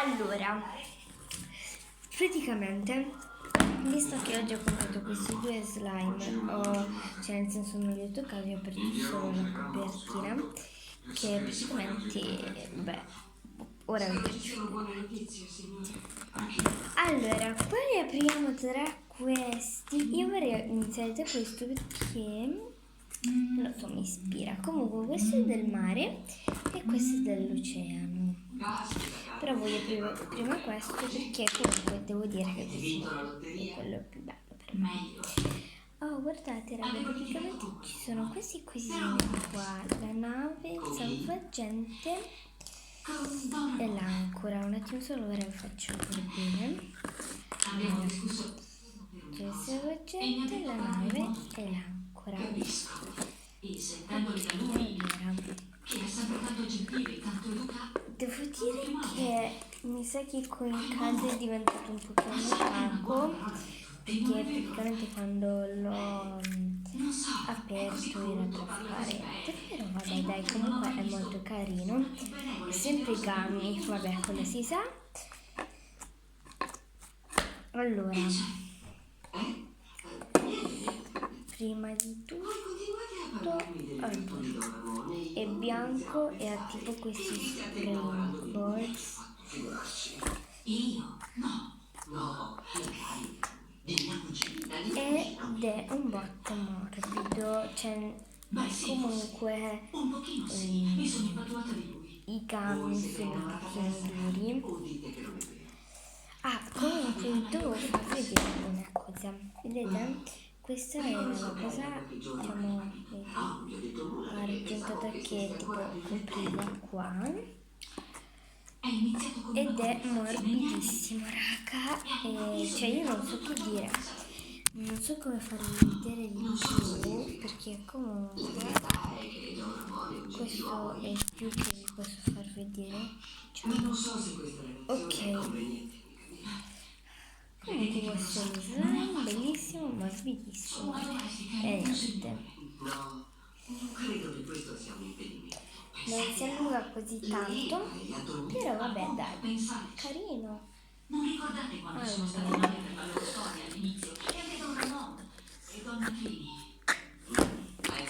Allora, praticamente, visto che oggi ho comprato questi due slime, cioè nel senso non li ho toccati, ho aperto solo la copertina, che praticamente, vabbè, ora vi faccio. Allora, poi apriamo tra questi. Io vorrei iniziare da questo perché non lo so, mi ispira. Comunque questo è del mare e questo è dell'oceano. Però voglio prima questo perché comunque devo dire che questo è quello più bello per me. Oh, guardate raga, praticamente ci sono questi cosini qua, la nave, il salvagente e l'ancora. Un attimo solo, ora vi faccio vedere. Allora, c'è il salvagente, la nave e l'ancora. Devo dire che mi sa che con il caldo è diventato un pochino opaco, perché praticamente quando l'ho aperto era trasparente, però vabbè dai, comunque è molto carino. È sempre Gummy, vabbè, quello si sa. Allora, prima di tutto, è bianco e ha tipo questi sprinkles. Ed è un botto morbido, cioè comunque i gummy sono un pochino duri. Ah, comunque devo farvi vedere una cosa, vedete? Questa è una cosa, diciamo, argentata che tipo copriva qua ed è morbidissimo, raga, e cioè io non so che dire, non so come farvi vedere di più perché comunque questo è il più che vi posso far vedere, cioè, ok. Comunque questo è lo slime, bellissimo, morbidissimo. E niente. Non si allunga così tanto, però vabbè dai, carino. Allora.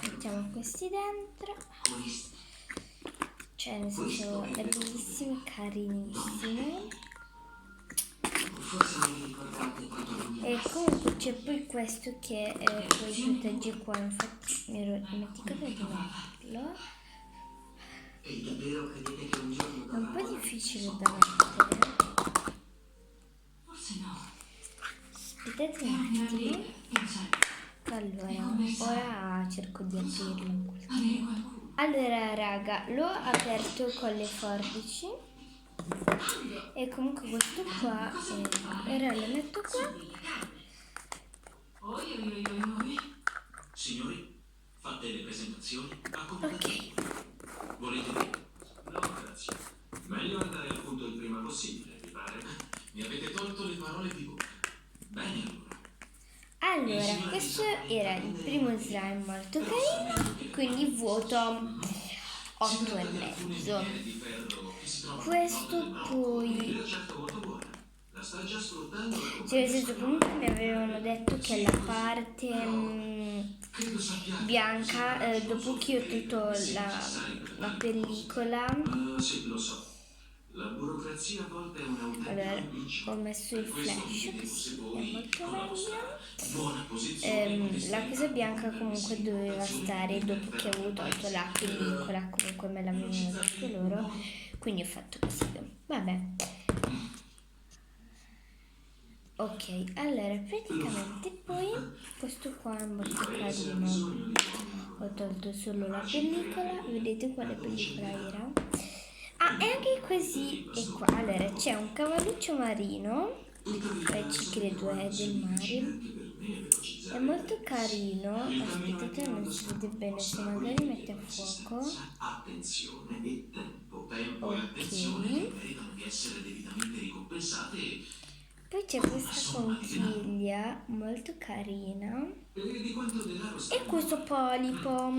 Mettiamo questi dentro. Cioè nel senso è bellissimo e carinissimo. E comunque c'è poi questo che poi protegge qua, infatti mi ero dimenticato di metterlo. È un po' difficile da mettere. Aspettate un attimo. Allora, ora cerco di aprirlo in qualche modo. Allora raga, l'ho aperto con le forbici. E comunque questo qua, ora lo metto qua. Signori, fate le presentazioni. Ok. Volete dire? No, grazie. Meglio andare al punto il prima possibile, mi pare. Mi avete tolto le parole di bocca. Bene allora. Allora, questo era il primo slime molto carino, quindi voto 8,5. Questo poi, cioè nel senso comunque mi avevano detto che la parte bianca, dopo che ho tolto la pellicola, Sì, lo so. La burocrazia a volte è un'autentica allora bici. ho messo il flash così è molto meglio. Buona posizione. La cosa bianca comunque doveva stare dopo che avevo tolto la pellicola, comunque me l'avevano detto loro, quindi ho fatto così. Vabbè. Ok, allora praticamente poi questo qua è molto carino. Ho tolto solo la pellicola, vedete quale pellicola era? Ah, e anche così è qua. Allora c'è un cavalluccio marino, ci credo è del mare. È molto carino. Aspettate, non si vede bene, se magari mette a fuoco. Attenzione e tempo. Tempo e Ok. attenzione che meritano di essere debitamente ricompensate. Poi c'è questa conchiglia molto carina. E di quanto denaro E questo polipo.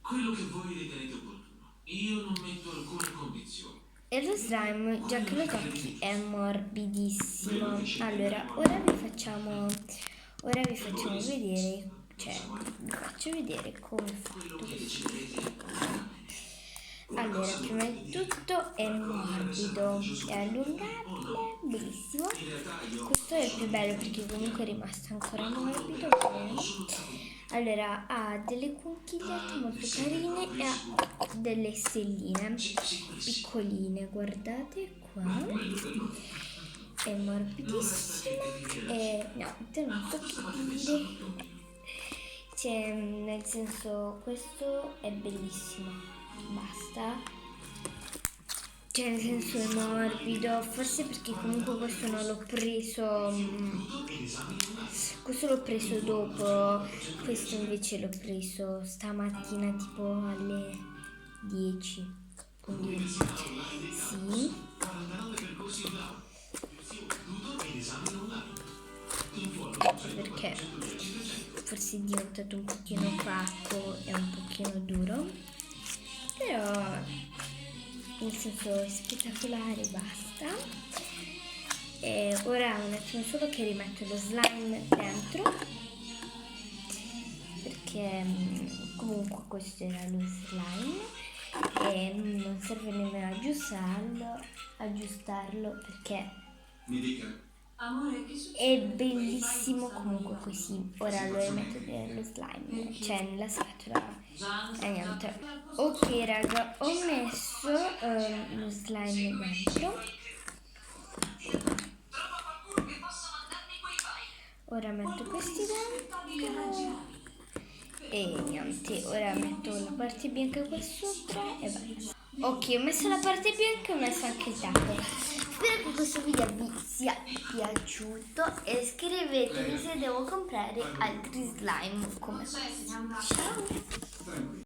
Quello che voi ritenete opportuno. Io non metto alcune condizioni. E lo slime, già che lo tocchi, è morbidissimo. Allora, ora vi facciamo vedere, cioè vi faccio vedere come è fatto questo. Allora, prima di tutto è morbido, è allungabile, bellissimo. Questo è il più bello perché comunque è rimasto ancora morbido, bene. Allora, ha delle conchigliette molto carine e ha delle stelline piccoline, guardate qua. È morbidissimo e niente, non so che dire. Cioè, nel senso, questo è bellissimo. Basta. Cioè, nel senso è morbido, forse perché comunque questo non l'ho preso. Questo l'ho preso dopo, questo invece l'ho preso stamattina tipo alle 10. Quindi sì. Perché forse è diventato un pochino opaco e un pochino duro, però nel senso è spettacolare, basta. E ora un attimo solo che rimetto lo slime dentro, perché comunque questo era lo slime e non serve nemmeno aggiustarlo perché è bellissimo comunque così. Ora lo rimetto nello slime, cioè nella scatola e niente. Ok raga, ho messo lo slime dentro. Ora metto questi dentro e niente, ora metto la parte bianca qua sopra e basta. Ok, ho messo la parte bianca e ho messo anche il tappo. Spero che questo video vi sia piaciuto e scrivetemi se devo comprare altri slime come questo. Ciao!